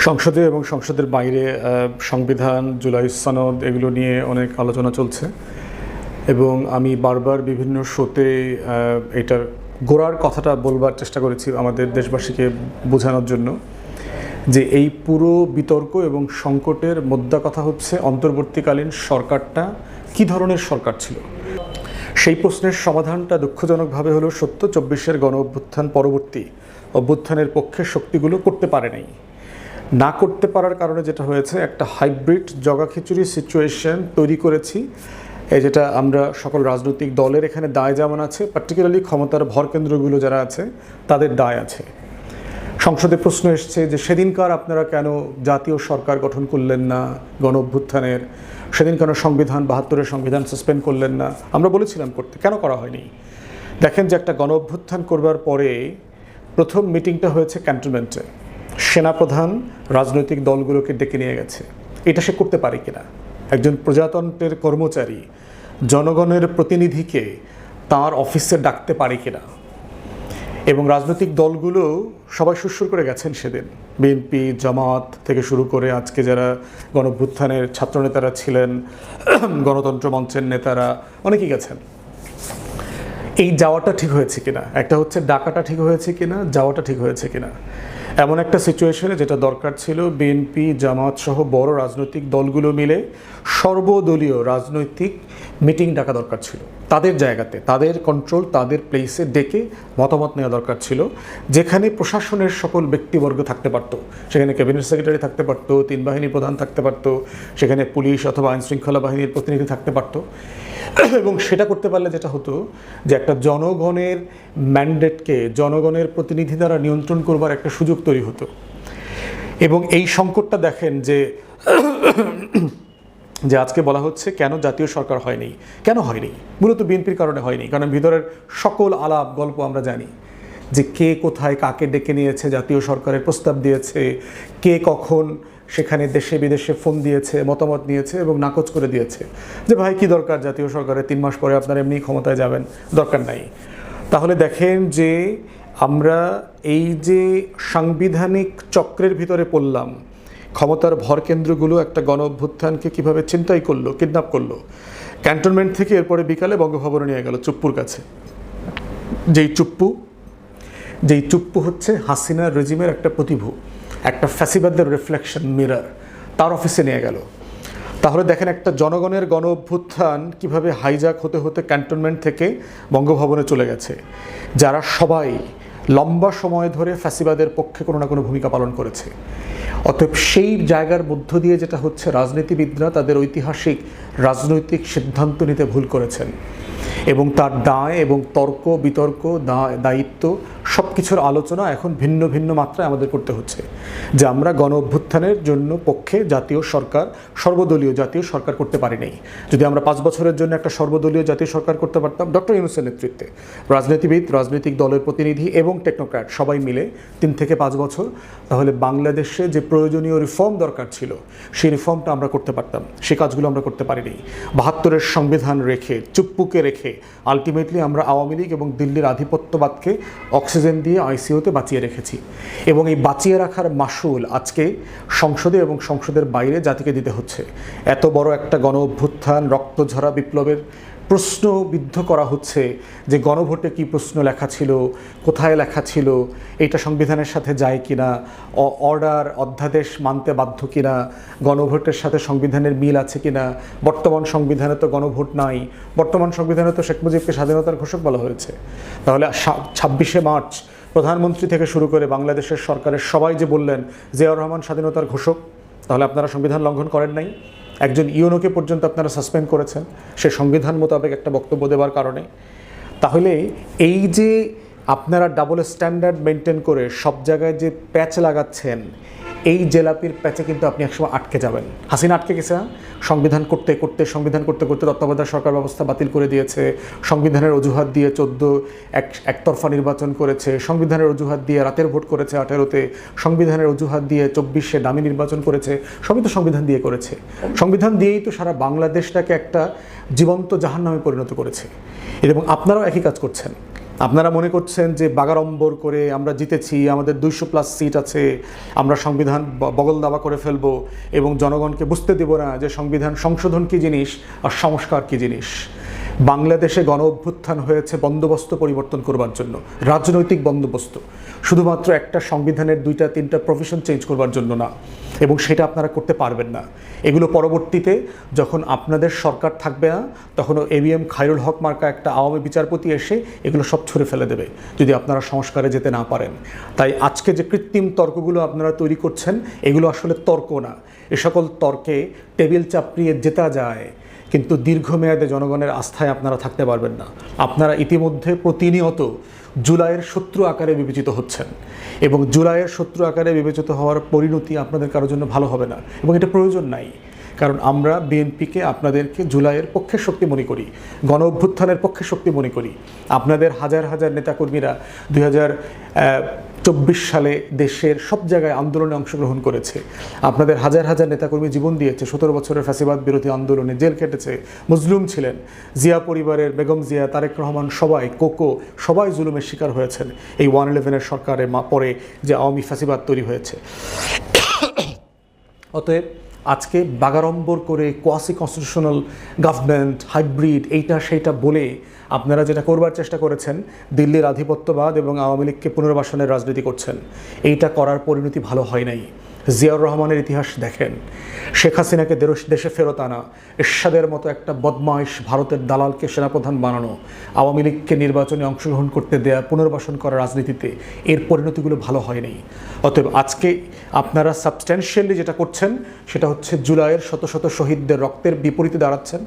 সংসদে এবং সংসদের বাইরে সংবিধান, জুলাই সনদ এগুলো নিয়ে অনেক আলোচনা চলছে এবং আমি বারবার বিভিন্ন শোতে এটার গোড়ার কথাটা বলবার চেষ্টা করেছি আমাদের দেশবাসীকে বোঝানোর জন্য যে এই পুরো বিতর্ক এবং সংকটের মোদ্দা কথা হচ্ছে অন্তর্বর্তীকালীন সরকারটা কী ধরনের সরকার ছিল। সেই প্রশ্নের সমাধানটা দুঃখজনকভাবে হলো 24-এর গণ অভ্যুত্থান পরবর্তী অভ্যুত্থানের পক্ষে শক্তিগুলো করতে পারে নাই। না করতে পারার কারণে যেটা হয়েছে, একটা হাইব্রিড জগাখিচুড়ি সিচুয়েশন তৈরি করেছি, যেটা আমরা সকল রাজনৈতিক দলের এখানে দায় যেমন আছে, পার্টিকুলারলি ক্ষমতার ভরকেন্দ্রগুলো যারা আছে তাদের দায় আছে। সংসদে প্রশ্ন এসছে যে সেদিনকার আপনারা কেন জাতীয় সরকার গঠন করলেন না গণ অভ্যুত্থানের, সেদিন কেন সংবিধান 72-এর সংবিধান সাসপেন্ড করলেন না। আমরা বলেছিলাম করতে, কেন করা হয়নি? দেখেন যে একটা গণ অভ্যুত্থান করবার পরে প্রথম মিটিংটা হয়েছে ক্যান্টনমেন্টে, সেনাপ্রধান রাজনৈতিক দলগুলোকে ডেকে নিয়ে গেছে। এটা সে করতে পারে কিনা? একজন প্রজাতন্ত্রের কর্মচারী জনগণের প্রতিনিধিকে তার অফিসে ডাকতে পারে কিনা? এবং রাজনৈতিক দলগুলো সবাই সুরসুর করে গেছেন সেদিন, বিএনপি, জামাত থেকে শুরু করে আজকে যারা গণঅভ্যুত্থানের ছাত্রনেতারা ছিলেন, গণতন্ত্র মঞ্চের নেতারা, অনেকেই গেছেন। এই যাওয়াটা ঠিক হয়েছে কিনা, একটা হচ্ছে ডাকাটা ঠিক হয়েছে কিনা, যাওয়াটা ঠিক হয়েছে কিনা। এমন একটা সিচুয়েশনে যেটা দরকার ছিল বিএনপি, জামাত সহ বড় রাজনৈতিক দলগুলো মিলে সর্বদলীয় রাজনৈতিক মিটিং ডাকা দরকার ছিল, তাদের জায়গাতে, তাদের কন্ট্রোল, তাদের প্লেসে ডেকে মতামত নেওয়া দরকার ছিল, যেখানে প্রশাসনের সকল ব্যক্তিবর্গ থাকতে পারত। সেখানে ক্যাবিনেট সেক্রেটারি থাকতে পারত, 3 বাহিনী প্রধান থাকতে পারত, সেখানে পুলিশ অথবা আইনশৃঙ্খলা বাহিনীর প্রতিনিধি থাকতে পারত। এবং সেটা করতে পারলে যেটা হতো যে একটা জনগণের ম্যান্ডেটকে জনগণের প্রতিনিধি দ্বারা নিয়ন্ত্রণ করবার একটা সুযোগ তৈরি হতো। এবং এই সংকটটা দেখেন যে আজকে বলা হচ্ছে কেন জাতীয় সরকার হয়নি, কেন হয়নি? মূলত বিএনপির কারণে হয়নি, কারণ ভিতরের সকল আলাপ গল্প আমরা জানি যে কে কোথায় কাকে ডেকে নিয়েছে, জাতীয় সরকারের প্রস্তাব দিয়েছে, কে কখন সেখানে দেশে বিদেশে ফোন দিয়েছে, মতামত নিয়েছে এবং নাকচ করে দিয়েছে যে ভাই কি দরকার জাতীয় সরকারের, 3 মাস পরে আপনারা এমনি ক্ষমতায় যাবেন, দরকার নাই। তাহলে দেখেন যে আমরা এই যে সাংবিধানিক চক্রের ভিতরে পড়লাম, ক্ষমতার ভরকেন্দ্রগুলো একটা গণ অভ্যুত্থানকে কীভাবে ছিনতাই করলো, কিডন্যাপ করলো। ক্যান্টনমেন্ট থেকে এরপরে বিকালে বঙ্গভবনে নিয়ে গেল চুপ্পুর কাছে। যেই চুপ্পু হচ্ছে হাসিনা রেজিমের একটা প্রতিভূ, একটা ফ্যাসিবাদের রিফ্লেকশন মিরর, তার অফিসে নিয়ে গেল। তাহলে দেখেন একটা জনগণের গণ অভ্যুত্থান কীভাবে হাইজ্যাক হতে হতে ক্যান্টনমেন্ট থেকে বঙ্গভবনে চলে গেছে, যারা সবাই লম্বা সময় ধরে ফ্যাসিবাদের পক্ষে কোনো না কোনো ভূমিকা পালন করেছে। অতএব সেই জায়গার মধ্য দিয়ে যেটা হচ্ছে, রাজনীতিবিদরা তাদের ঐতিহাসিক রাজনৈতিক সিদ্ধান্ত নিতে ভুল করেছেন এবং তার দায় এবং তর্ক বিতর্ক, দায়িত্ব সব কিছুর আলোচনা এখন ভিন্ন ভিন্ন মাত্রায় আমাদের করতে হচ্ছে। যে আমরা গণ অভ্যুত্থানের জন্য পক্ষে জাতীয় সরকার, সর্বদলীয় জাতীয় সরকার করতে পারি নাই। যদি আমরা 5 বছরের জন্য একটা সর্বদলীয় জাতীয় সরকার করতে পারতাম, ডক্টর ইউনূসের নেতৃত্বে রাজনীতিবিদ, রাজনৈতিক দলের প্রতিনিধি এবং টেকনোক্র্যাট সবাই মিলে 3 থেকে 5 বছর, তাহলে বাংলাদেশে যে প্রয়োজনীয় রিফর্ম দরকার ছিল সেই রিফর্মটা আমরা করতে পারতাম। সেই কাজগুলো আমরা করতে পারিনি। 72-এর সংবিধান রেখে, চুপ্পুকে রেখে আলটিমেটলি আমরা আওয়ামী লীগ এবং দিল্লির আধিপত্যবাদকে অক্সিজেন দিয়ে আইসিইউতে বাঁচিয়ে রেখেছি। এবং এই বাঁচিয়ে রাখার মাসুল আজকে সংসদে এবং সংসদের বাইরে জাতিকে দিতে হচ্ছে। এত বড় একটা গণ অভ্যুত্থান, রক্তঝরা বিপ্লবের প্রশ্নবিদ্ধ করা হচ্ছে যে গণভোটে কি প্রশ্ন লেখা ছিল, কোথায় লেখা ছিল, এটা সংবিধানের সাথে যায় কিনা, অর্ডার অধ্যাদেশ মানতে বাধ্য কিনা, গণভোটের সাথে সংবিধানের মিল আছে কিনা। বর্তমান সংবিধানে তো গণভোট নাই, বর্তমান সংবিধানে তো শেখ মুজিবকে স্বাধীনতার ঘোষক বলা হয়েছে। তাহলে 26শে মার্চ প্রধানমন্ত্রী থেকে শুরু করে বাংলাদেশের সরকারের সবাই যে বললেন জিয়াউর রহমান স্বাধীনতার ঘোষক, তাহলে আপনারা সংবিধান লঙ্ঘন করেন নাই? একজন ইউনোকে পর্যন্ত আপনারা সাসপেন্ড করেছেন সে সংবিধান মোতাবেক একটা বক্তব্য দেওয়ার কারণে। তাহলে এই যে আপনারা ডাবল স্ট্যান্ডার্ড মেনটেন করে সব জায়গায় যে প্যাচ লাগাচ্ছেন, এই জেলাপির প্যাচে কিন্তু আপনি একসময় আটকে যাবেন। হাসিনা আটকে গেছে না? সংবিধান করতে করতে তত্ত্বাবধায়ক সরকার ব্যবস্থা বাতিল করে দিয়েছে, সংবিধানের অজুহাত দিয়ে 14 একতরফা নির্বাচন করেছে, সংবিধানের অজুহাত দিয়ে রাতের ভোট করেছে 18-তে, সংবিধানের অজুহাত দিয়ে 24-এ দামি নির্বাচন করেছে। সবই তো সংবিধান দিয়ে করেছে। সংবিধান দিয়েই তো সারা বাংলাদেশটাকে একটা জীবন্ত জাহান্নামে পরিণত করেছে। এবং আপনারাও একই কাজ করছেন। আপনারা মনে করছেন যে বাগাড়ম্বর করে আমরা জিতেছি, আমাদের 200+ সিট আছে, আমরা সংবিধান বগল দাবা করে ফেলবো এবং জনগণকে বুঝতে দেব না যে সংবিধান সংশোধন কী জিনিস আর সংস্কার কী জিনিস। বাংলাদেশে গণ অভ্যুত্থান হয়েছে বন্দোবস্ত পরিবর্তন করবার জন্য, রাজনৈতিক বন্দোবস্ত, শুধুমাত্র একটা সংবিধানের 2-3টা প্রভিশন চেঞ্জ করবার জন্য না, এবং সেটা আপনারা করতে পারবেন না। এগুলো পরবর্তীতে যখন আপনাদের সরকার থাকবে না, তখন ABM খায়রুল হক মার্কা একটা আওয়ামী বিচারপতি এসে এগুলো সব ছুঁড়ে ফেলে দেবে যদি আপনারা সংস্কারে যেতে না পারেন। তাই আজকে যে কৃত্রিম তর্কগুলো আপনারা তৈরি করছেন, এগুলো আসলে তর্ক না। এ সকল তর্কে টেবিল চাপড়িয়ে জেতা যায়, কিন্তু দীর্ঘমেয়াদে জনগণের আস্থায় আপনারা থাকতে পারবেন না। আপনারা ইতিমধ্যে প্রতিনিয়ত জুলাইয়ের শত্রু আকারে বিবেচিত হচ্ছেন, এবং জুলাইয়ের শত্রু আকারে বিবেচিত হওয়ার পরিণতি আপনাদের কারোর জন্য ভালো হবে না, এবং এটা প্রয়োজন নাই। কারণ আমরা বিএনপিকে আপনাদেরকে জুলাইয়ের পক্ষে শক্তি মনে করি, গণ অভ্যুত্থানের পক্ষে শক্তি মনে করি। আপনাদের হাজার হাজার নেতাকর্মীরা 2024 সালে দেশের সব জায়গায় আন্দোলনে অংশগ্রহণ করেছে। আপনাদের হাজার হাজার নেতাকর্মী জীবন দিয়েছে, 17 বছরের ফ্যাসিবাদ বিরোধী আন্দোলনে জেল কেটেছে, মজলুম ছিলেন। জিয়া পরিবারের বেগম জিয়া, তারেক রহমান, সবাই, কোকো, সবাই জুলুমের শিকার হয়েছেন এই 111-এর সরকারের পরে যে আওয়ামী ফ্যাসিবাদ তৈরি হয়েছে। অতএব আজকে বাগাড়ম্বর করে কোয়াসি কনস্টিটিউশনাল গভর্নমেন্ট, হাইব্রিড, এইটা সেইটা বলে আপনারা যেটা করবার চেষ্টা করেছেন, দিল্লির আধিপত্যবাদ এবং আওয়ামী লীগকে পুনর্বাসনের রাজনীতি করছেন, এইটা করার পরিণতি ভালো হয় নাই। জিয়াউর রহমানের ইতিহাস দেখেন, শেখ হাসিনাকে দেশে ফেরত আনা, এরশাদের মতো একটা বদমাইশ ভারতের দালালকে সেনাপ্রধান বানানো, আওয়ামী লীগকে নির্বাচনে অংশগ্রহণ করতে দেয়া, পুনর্বাসন করা রাজনীতিতে, এর পরিণতিগুলো ভালো হয় নাই। অতএব আজকে আপনারা সাবস্ট্যান্সিয়ালি যেটা করছেন সেটা হচ্ছে জুলাইয়ের শত শত শহীদদের রক্তের বিপরীতে দাঁড়াচ্ছেন,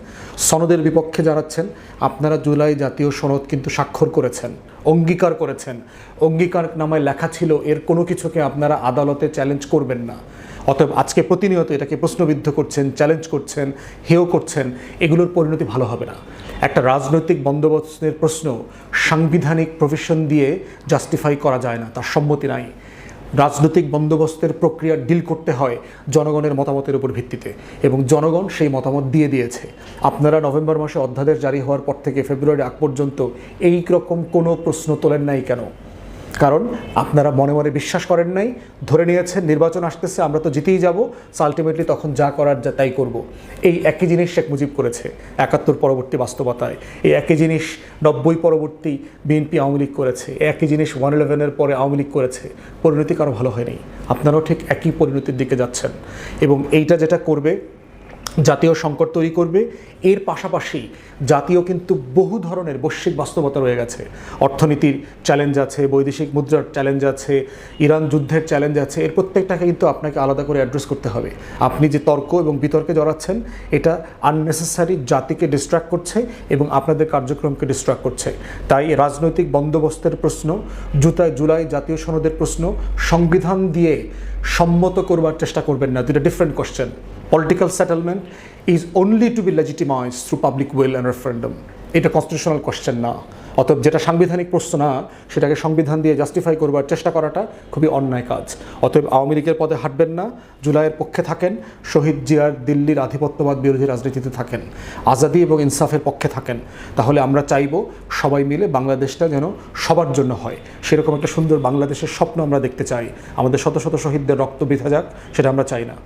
সনদের বিপক্ষে দাঁড়াচ্ছেন। আপনারা জুলাই জাতীয় সনদ কিন্তু স্বাক্ষর করেছেন, অঙ্গীকার করেছেন, অঙ্গীকার নামায় লেখা ছিল এর কোনো কিছুকে আপনারা আদালতে চ্যালেঞ্জ করবেন না। অতএব আজকে প্রতিনিয়ত এটাকে প্রশ্নবিদ্ধ করছেন, চ্যালেঞ্জ করছেন, হেয় করছেন, এগুলোর পরিণতি ভালো হবে না। একটা রাজনৈতিক বন্দোবস্তের প্রশ্ন সাংবিধানিক প্রভিশন দিয়ে জাস্টিফাই করা যায় না, তার সম্মতি নাই। রাজনৈতিক বন্দোবস্তের প্রক্রিয়া ডিল করতে হয় জনগণের মতামতের উপর ভিত্তিতে, এবং জনগণ সেই মতামত দিয়ে দিয়েছে। আপনারা নভেম্বর মাসে অধ্যাদেশ জারি হওয়ার পর থেকে ফেব্রুয়ারি আগ পর্যন্ত এই রকম কোনো প্রশ্ন তোলেন নাই কেন? কারণ আপনারা মনে মনে বিশ্বাস করেন নাই, ধরে নিয়েছেন নির্বাচন আসতেছে, আমরা তো জিতেই যাব, আলটিমেটলি তখন যা করার তাই করব। এই একই জিনিস শেখ মুজিব করেছে 71 পরবর্তী বাস্তবতায়, এই একই জিনিস 90 পরবর্তী বিএনপি আওয়ামী লীগ করেছে, একই জিনিস 111-এর পরে আওয়ামী লীগ করেছে। পরিণতি কারো ভালো হয়নি, আপনারাও ঠিক একই পরিণতির দিকে যাচ্ছেন, এবং এইটা যেটা করবে জাতীয় সংকট তৈরি করবে। এর পাশাপাশি জাতীয় কিন্তু বহু ধরনের বৈশ্বিক বাস্তবতা রয়ে গেছে, অর্থনীতির চ্যালেঞ্জ আছে, বৈদেশিক মুদ্রার চ্যালেঞ্জ আছে, ইরান যুদ্ধের চ্যালেঞ্জ আছে। এর প্রত্যেকটাকে কিন্তু আপনাকে আলাদা করে অ্যাড্রেস করতে হবে। আপনি যে তর্ক এবং বিতর্কে জড়াচ্ছেন, এটা আননেসেসারি জাতিকে ডিস্ট্র্যাক্ট করছে এবং আপনাদের কার্যক্রমকে ডিস্ট্র্যাক্ট করছে। তাই রাজনৈতিক বন্দোবস্তের প্রশ্ন, জুলাই জাতীয় সনদের প্রশ্ন সংবিধান দিয়ে সম্মত করবার চেষ্টা করবেন না। দুটো different question. Political settlement is only to be legitimized through public will and referendum. এটা কনস্টিটিউশনাল কোশ্চেন না। অতএব যেটা সাংবিধানিক প্রশ্ন না, সেটাকে সংবিধান দিয়ে জাস্টিফাই করবার চেষ্টা করাটা খুবই অন্যায় কাজ। অতএব আওয়ামী লীগের পদে হাঁটবেন না, জুলাইয়ের পক্ষে থাকেন, শহীদ জিয়ার দিল্লির আধিপত্যবাদ বিরোধী রাজনীতিতে থাকেন, আজাদি এবং ইনসাফের পক্ষে থাকেন। তাহলে আমরা চাইব সবাই মিলে বাংলাদেশটা যেন সবার জন্য হয়, সেরকম একটা সুন্দর বাংলাদেশের স্বপ্ন আমরা দেখতে চাই। আমাদের শত শত শহীদদের রক্ত বৃথা যাক, সেটা আমরা চাই না।